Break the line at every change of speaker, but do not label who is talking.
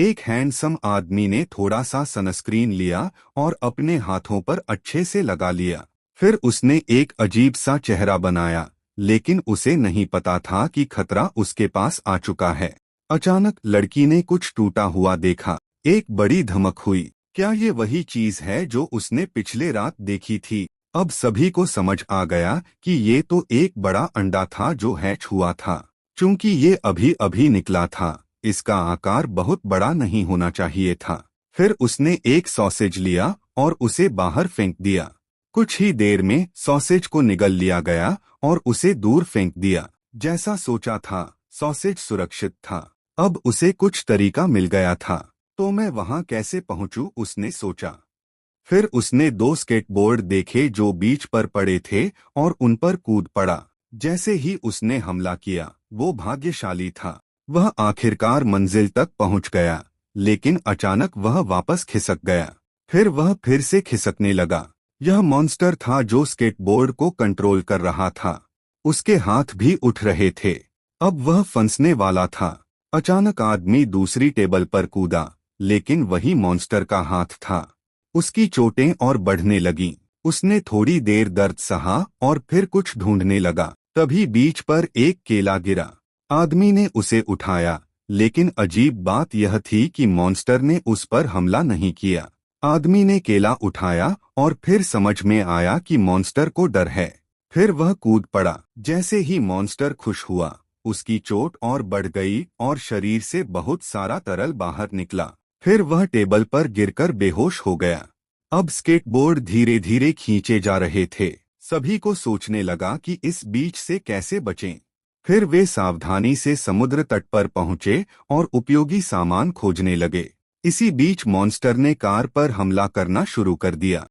एक हैंडसम आदमी ने थोड़ा सा सनस्क्रीन लिया और अपने हाथों पर अच्छे से लगा लिया। फिर उसने एक अजीब सा चेहरा बनाया, लेकिन उसे नहीं पता था कि खतरा उसके पास आ चुका है। अचानक लड़की ने कुछ टूटा हुआ देखा। एक बड़ी धमक हुई। क्या ये वही चीज है जो उसने पिछले रात देखी थी? अब सभी को समझ आ गया कि ये तो एक बड़ा अंडा था जो हैच हुआ था। चूंकि ये अभी अभी निकला था, इसका आकार बहुत बड़ा नहीं होना चाहिए था। फिर उसने एक सॉसेज लिया और उसे बाहर फेंक दिया। कुछ ही देर में सॉसेज को निगल लिया गया और उसे दूर फेंक दिया। जैसा सोचा था, सॉसेज सुरक्षित था। अब उसे कुछ तरीका मिल गया था। तो मैं वहां कैसे पहुंचूं, उसने सोचा। फिर उसने दो स्केटबोर्ड देखे जो बीच पर पड़े थे और उन पर कूद पड़ा। जैसे ही उसने हमला किया, वो भाग्यशाली था। वह आखिरकार मंजिल तक पहुंच गया, लेकिन अचानक वह वापस खिसक गया। फिर वह फिर से खिसकने लगा। यह मॉन्स्टर था जो स्केटबोर्ड को कंट्रोल कर रहा था। उसके हाथ भी उठ रहे थे। अब वह फंसने वाला था। अचानक आदमी दूसरी टेबल पर कूदा, लेकिन वही मॉन्स्टर का हाथ था। उसकी चोटें और बढ़ने लगीं। उसने थोड़ी देर दर्द सहा और फिर कुछ ढूंढने लगा। तभी बीच पर एक केला गिरा। आदमी ने उसे उठाया, लेकिन अजीब बात यह थी कि मॉन्स्टर ने उस पर हमला नहीं किया। आदमी ने केला उठाया और फिर समझ में आया कि मॉन्स्टर को डर है। फिर वह कूद पड़ा। जैसे ही मॉन्स्टर खुश हुआ, उसकी चोट और बढ़ गई और शरीर से बहुत सारा तरल बाहर निकला। फिर वह टेबल पर गिरकर बेहोश हो गया। अब स्केटबोर्ड धीरे धीरे खींचे जा रहे थे। सभी को सोचने लगा कि इस बीच से कैसे बचें। फिर वे सावधानी से समुद्र तट पर पहुंचे और उपयोगी सामान खोजने लगे। इसी बीच मॉन्स्टर ने कार पर हमला करना शुरू कर दिया।